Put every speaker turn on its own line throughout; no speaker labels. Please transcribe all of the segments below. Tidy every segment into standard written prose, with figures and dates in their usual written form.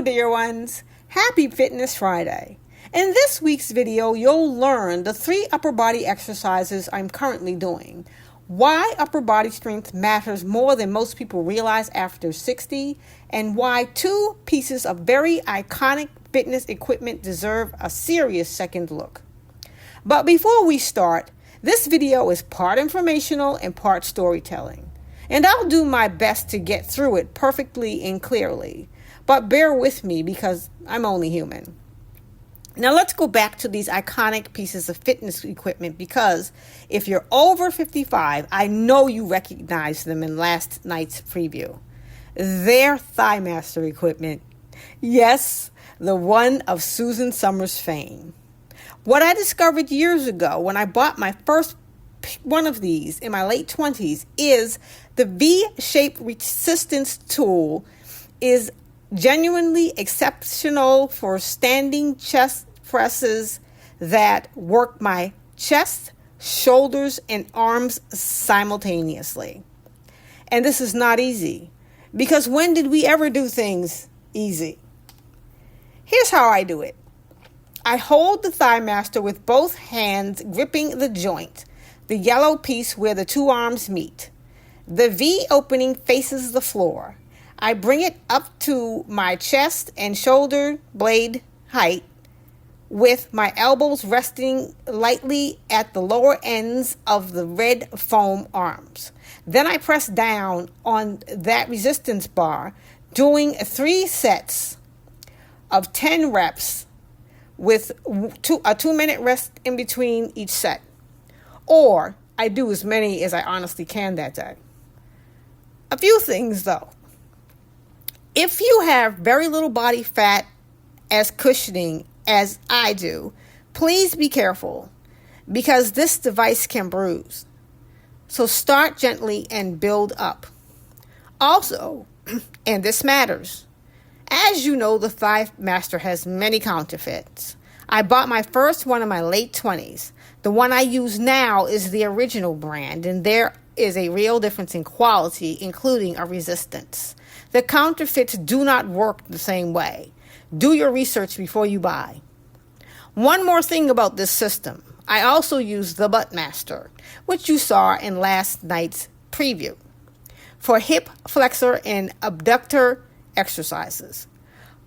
dear ones. Happy Fitness Friday. In this week's video, you'll learn the 3 upper body exercises I'm currently doing, why upper body strength matters more than most people realize after 60, and why 2 pieces of very iconic fitness equipment deserve a serious second look. But before we start, this video is part informational and part storytelling, and I'll do my best to get through it perfectly and clearly. But bear with me because I'm only human. Now let's go back to these iconic pieces of fitness equipment because if you're over 55, I know you recognize them in last night's preview. They're ThighMaster equipment. Yes, the one of Susan Summers fame. What I discovered years ago when I bought my first one of these in my late 20s is the V-shaped resistance tool is genuinely exceptional for standing chest presses that work my chest, shoulders, and arms simultaneously. And this is not easy, because when did we ever do things easy? Here's how I do it. I hold the ThighMaster with both hands gripping the joint, the yellow piece where the 2 arms meet. The V opening faces the floor. I bring it up to my chest and shoulder blade height with my elbows resting lightly at the lower ends of the red foam arms. Then I press down on that resistance bar, doing 3 sets of 10 reps with a 2-minute rest in between each set. Or I do as many as I honestly can that day. A few things though. If you have very little body fat as cushioning as I do, please be careful because this device can bruise. So start gently and build up. Also, and this matters, as you know, the ThighMaster has many counterfeits. I bought my first one in my late 20s. The one I use now is the original brand, and there is a real difference in quality, including a resistance. The counterfeits do not work the same way. Do your research before you buy. One more thing about this system. I also use the ButtMaster, which you saw in last night's preview, for hip flexor and abductor exercises.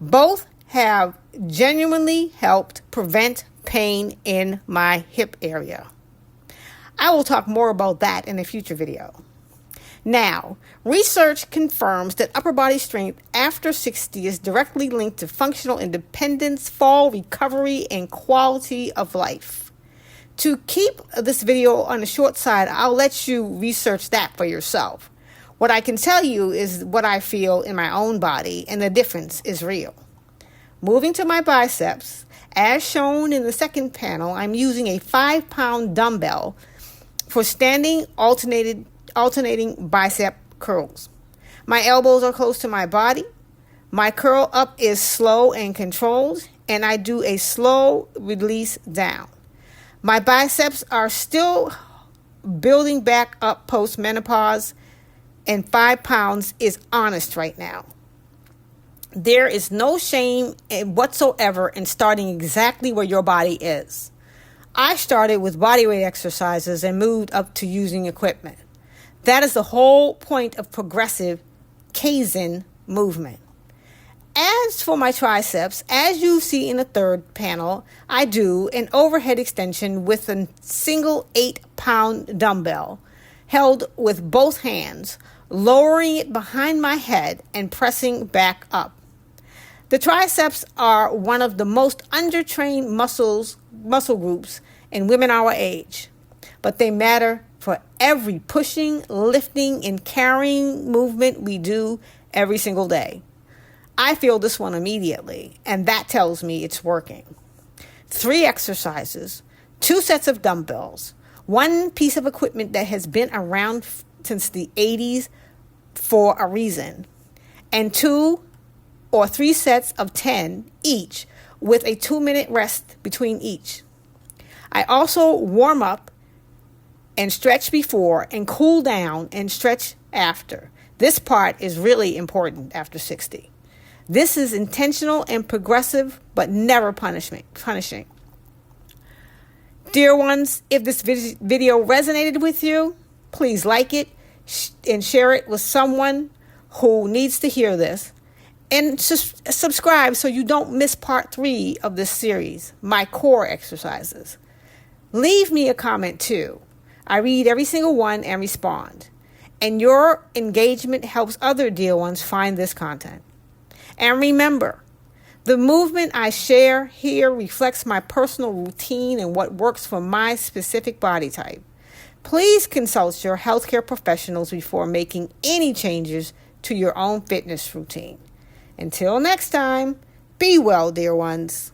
Both have genuinely helped prevent pain in my hip area. I will talk more about that in a future video. Now, research confirms that upper body strength after 60 is directly linked to functional independence, fall recovery, and quality of life. To keep this video on the short side, I'll let you research that for yourself. What I can tell you is what I feel in my own body, and the difference is real. Moving to my biceps, as shown in the second panel, I'm using a 5-pound dumbbell for standing alternating bicep curls. My elbows are close to my body. My curl up is slow and controlled, and I do a slow release down. My biceps are still building back up post-menopause, and 5 pounds is honest right now. There is no shame whatsoever in starting exactly where your body is. I started with bodyweight exercises and moved up to using equipment. That is the whole point of progressive Kaizen movement. As for my triceps, as you see in the third panel, I do an overhead extension with a single 8-pound dumbbell held with both hands, lowering it behind my head and pressing back up. The triceps are one of the most undertrained muscle groups in women our age, but they matter for every pushing, lifting, and carrying movement we do every single day. I feel this one immediately, and that tells me it's working. 3 exercises, 2 sets of dumbbells, 1 piece of equipment that has been around since the 80s for a reason, and 2 or 3 sets of 10 each with a 2-minute rest between each. I also warm up and stretch before and cool down and stretch after. This part is really important after 60. This is intentional and progressive, but never punishing. Dear ones, if this video resonated with you, please like it and share it with someone who needs to hear this. And subscribe so you don't miss part 3 of this series, my core exercises. Leave me a comment too. I read every single one and respond. And your engagement helps other dear ones find this content. And remember, the movement I share here reflects my personal routine and what works for my specific body type. Please consult your healthcare professionals before making any changes to your own fitness routine. Until next time, be well, dear ones.